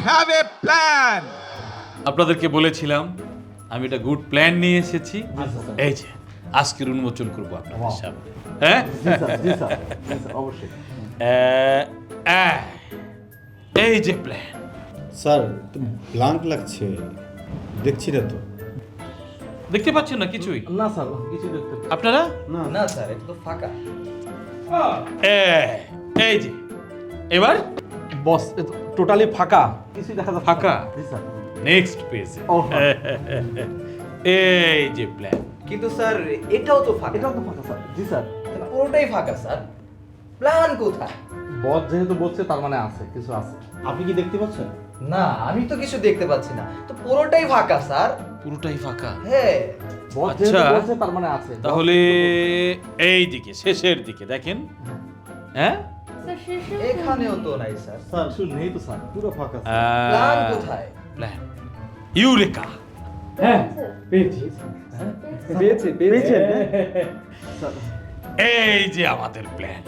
have a plan. আপনাদেরকে বলেছিলাম আমি একটা গুড প্ল্যান নিয়ে এসেছি। এই যে আজকের উন্মোচন করবো আপনাদের সামনে। হ্যাঁ, অবশ্যই। এই যে প্ল্যান। স্যার ব্লাঙ্ক লাগছে, দেখছি না তো। দেখতে পাচ্ছেন না কিছুই? না স্যার, কিছু দেখতে আপনারা না স্যার, এটা তো ফাঁকা। এই যে এবার বস টোটালি ফাঁকা, কিছুই দেখা যাচ্ছে না। ফাঁকা? জি স্যার। নেক্সট পেজে ও, এই যে প্ল্যান। কিন্তু স্যার এটাও তো ফাঁকা। এটাও তো ফাঁকা স্যার। জি স্যার। পুরোটাই ফাঁকা স্যার। প্ল্যান কোথায়? বস যেহেতু বলছে তার মানে আছে, কিছু আছে। আপনি কি দেখতে পাচ্ছেন? না, আমি তো কিছু দেখতে পাচ্ছি না। তো পুরোটাই ফাঁকা স্যার। পুরোটাই ফাঁকা। হ্যাঁ। বস আচ্ছা। যেহেতু বলছে তার মানে আছে। তাহলে এই দিকে শেষের দিকে দেখেন। হ্যাঁ, এখানেও তো নাই স্যার। স্যার কিছু নেই তো স্যার। পুরো ফাঁকা। প্ল্যান কোথায়? Plan eureka. হ্যাঁ, পেয়েছি। পেয়েছেন? এই যে আমাদের প্ল্যান।